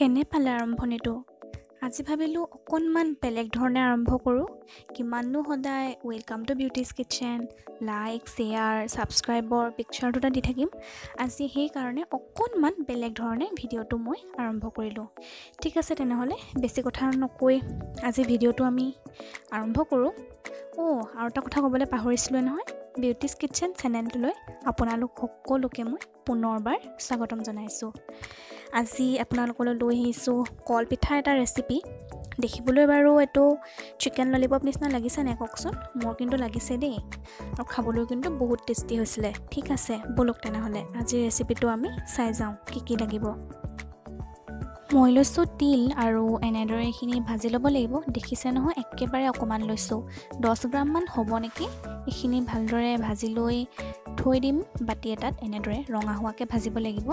কেনে পালে আৰম্ভণিটো আজি ভাবিলোঁ অকণমান বেলেগ ধৰণে আৰম্ভ কৰোঁ কিমাননো সদায় welcome to Beauty's Kitchen like share ছাবস্ক্ৰাইবৰ পিকচাৰ দুটা দি থাকিম আজি সেইকাৰণে অকণমান বেলেগ ধৰণে ভিডিঅ'টো মই আৰম্ভ কৰিলোঁ ঠিক আছে তেনেহ'লে বেছি কথা নকৈ আজি ভিডিঅ'টো আমি আৰম্ভ কৰোঁ আৰু এটা কথা ক'বলৈ পাহৰিছিলোঁ নহয় বিউটিজ কিটচেন চেনেলটোলৈ আপোনালোক সকলোকে মই পুনৰবাৰ স্বাগতম জনাইছোঁ আজি আপোনালোকলৈ লৈ আহিছোঁ কল পিঠাৰ এটা ৰেচিপি দেখিবলৈ বাৰু এইটো চিকেন ললিপপ নিচিনা লাগিছে নে কওকচোন মোৰ কিন্তু লাগিছে দেই আৰু খাবলৈ কিন্তু বহুত টেষ্টি হৈছিলে ঠিক আছে বলক তেনেহ'লে আজিৰ ৰেচিপিটো আমি চাই যাওঁ কি লাগিব মই লৈছোঁ তিল আৰু এনেদৰে এইখিনি ভাজি ল'ব লাগিব দেখিছে নহয় একেবাৰে অকণমান লৈছোঁ 10 গ্ৰামমান হ'ব নেকি এইখিনি ভালদৰে ভাজি লৈ থৈ দিম বাটি এটাত এনেদৰে ৰঙা হোৱাকৈ ভাজিব লাগিব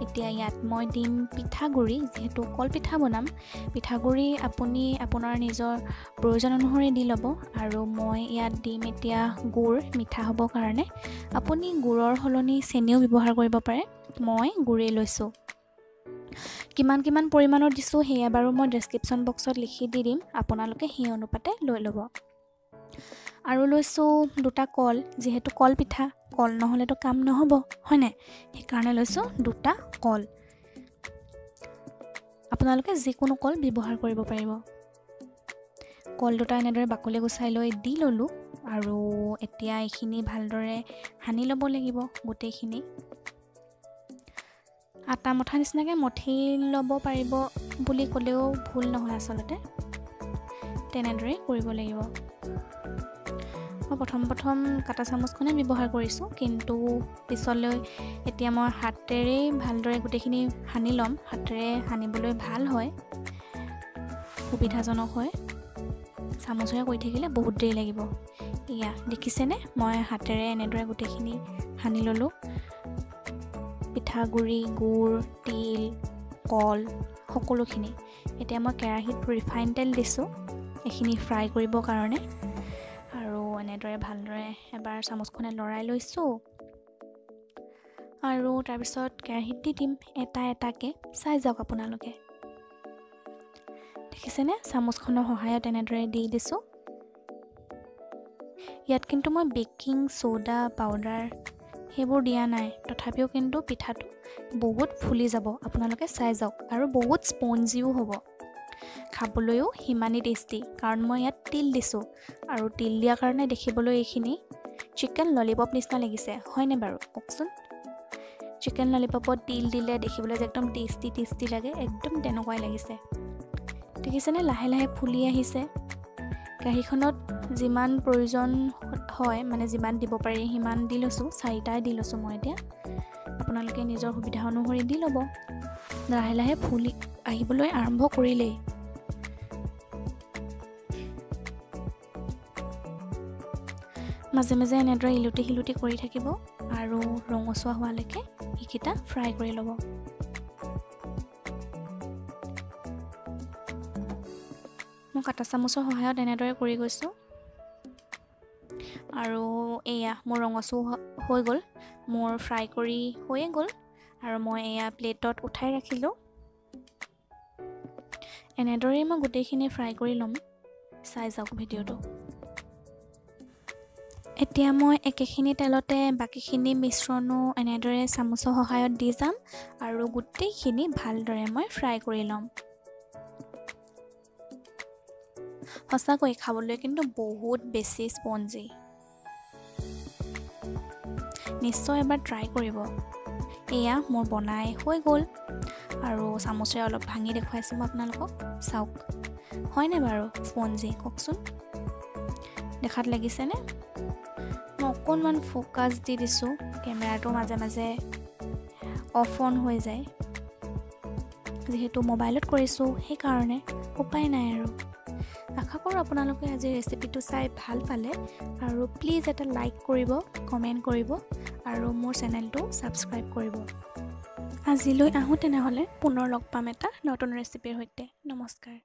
এতিয়া ইয়াত মই দিম পিঠাগুড়ি যেহেতু কল পিঠা বনাম পিঠাগুড়ি আপুনি আপোনাৰ নিজৰ প্ৰয়োজন অনুসৰি দি ল'ব আৰু মই ইয়াত দিম এতিয়া গুড় মিঠা হ'ব কাৰণে আপুনি গুড়ৰ সলনি চেনিও ব্যৱহাৰ কৰিব পাৰে মই গুড়েই লৈছোঁ কিমান পৰিমাণৰ দিছোঁ সেয়া বাৰু মই ডেছক্ৰিপশ্যন বক্সত লিখি দি দিম আপোনালোকে সেই অনুপাতে লৈ ল'ব আৰু লৈছোঁ দুটা কল যিহেতু কল পিঠা কল নহ'লেতো কাম নহ'ব হয়নে সেইকাৰণে লৈছোঁ দুটা কল আপোনালোকে যিকোনো কল ব্যৱহাৰ কৰিব পাৰিব কল দুটা এনেদৰে বাকলি গুচাই লৈ দি ল'লোঁ আৰু এতিয়া এইখিনি ভালদৰে সানি ল'ব লাগিব গোটেইখিনি আটা মঠা নিচিনাকৈ মঠি ল'ব পাৰিব বুলি ক'লেও ভুল নহয় আচলতে তেনেদৰে কৰিব লাগিব মই প্ৰথম কাটা চামুচখনে ব্যৱহাৰ কৰিছোঁ কিন্তু পিছলৈ এতিয়া মই হাতেৰে ভালদৰে গোটেইখিনি সানি ল'ম হাতেৰে সানিবলৈ ভাল হয় সুবিধাজনক হয় চামুচেৰে কৰি থাকিলে বহুত দেৰি লাগিব এয়া দেখিছেনে মই হাতেৰে এনেদৰে গোটেইখিনি সানি ল'লোঁ পিঠাগুড়ি গুড় তিল কল সকলোখিনি এতিয়া মই কেৰাহীত ৰিফাইন তেল দিছোঁ এইখিনি ফ্ৰাই কৰিবৰ কাৰণে আৰু এনেদৰে ভালদৰে এবাৰ চামুচখনে লৰাই লৈছোঁ আৰু তাৰপিছত কেৰাহীত দি দিম এটা এটাকৈ চাই যাওক আপোনালোকে দেখিছেনে চামুচখনৰ সহায়ত এনেদৰে দি দিছোঁ ইয়াত কিন্তু মই বেকিং ছ'ডা পাউডাৰ সেইবোৰ দিয়া নাই তথাপিও কিন্তু পিঠাটো বহুত ফুলি যাব আপোনালোকে চাই যাওক আৰু বহুত স্পঞ্জিও হ'ব খাবলৈও সিমানেই টেষ্টি কাৰণ মই ইয়াত তিল দিছোঁ আৰু তিল দিয়াৰ কাৰণে দেখিবলৈ এইখিনি চিকেন ললিপপ নিচিনা লাগিছে হয়নে বাৰু কওকচোন চিকেন ললিপপত তিল দিলে দেখিবলৈ যে একদম টেষ্টি লাগে একদম তেনেকুৱাই লাগিছে দেখিছেনে লাহে লাহে ফুলি আহিছে কাঁহীখনত যিমান প্ৰয়োজন হয় মানে যিমান দিব পাৰি সিমান দি লৈছোঁ 4টাই দি লৈছোঁ মই এতিয়া আপোনালোকে নিজৰ সুবিধা অনুসৰি দি ল'ব লাহে লাহে ফুলি আহিবলৈ আৰম্ভ কৰিলেই মাজে মাজে এনেদৰে ইলুটি কৰি থাকিব আৰু ৰঙচুৱা হোৱালৈকে এইকেইটা ফ্ৰাই কৰি ল'ব মই কাটা চামুচৰ সহায়ত এনেদৰে কৰি গৈছোঁ আৰু এয়া মোৰ ৰঙচু হৈ গ'ল মোৰ ফ্ৰাই কৰি হৈয়ে গ'ল আৰু মই এয়া প্লেটত উঠাই ৰাখিলোঁ এনেদৰেই মই গোটেইখিনি ফ্ৰাই কৰি ল'ম চাই যাওক ভিডিঅ'টো এতিয়া মই একেখিনি তেলতে বাকীখিনি মিশ্ৰণো এনেদৰে চামুচৰ সহায়ত দি যাম আৰু গোটেইখিনি ভালদৰে মই ফ্ৰাই কৰি ল'ম সঁচাকৈ খাবলৈ কিন্তু বহুত বেছি স্পঞ্জি নিশ্চয় এবাৰ ট্ৰাই কৰিব এয়া মোৰ বনাই হৈ গ'ল আৰু চামুচেৰে অলপ ভাঙি দেখুৱাইছোঁ মই আপোনালোকক চাওক হয়নে বাৰু স্পঞ্জি কওকচোন দেখাত লাগিছেনে মই অকণমান ফ'কাছ দি দিছোঁ কেমেৰাটো মাজে মাজে অফ অন হৈ যায় যিহেতু মোবাইলত কৰিছোঁ সেইকাৰণে উপায় নাই আৰু আশা কৰোঁ আপোনালোকে আজি ৰেচিপিটো চাই ভাল পালে আৰু প্লিজ এটা লাইক কৰিব কমেণ্ট কৰিব আৰু মোৰ চেনেলটো ছাবস্ক্ৰাইব কৰিব আজিলৈ আহোঁ তেনেহ'লে পুনৰ লগ পাম এটা নতুন ৰেচিপিৰ সৈতে নমস্কাৰ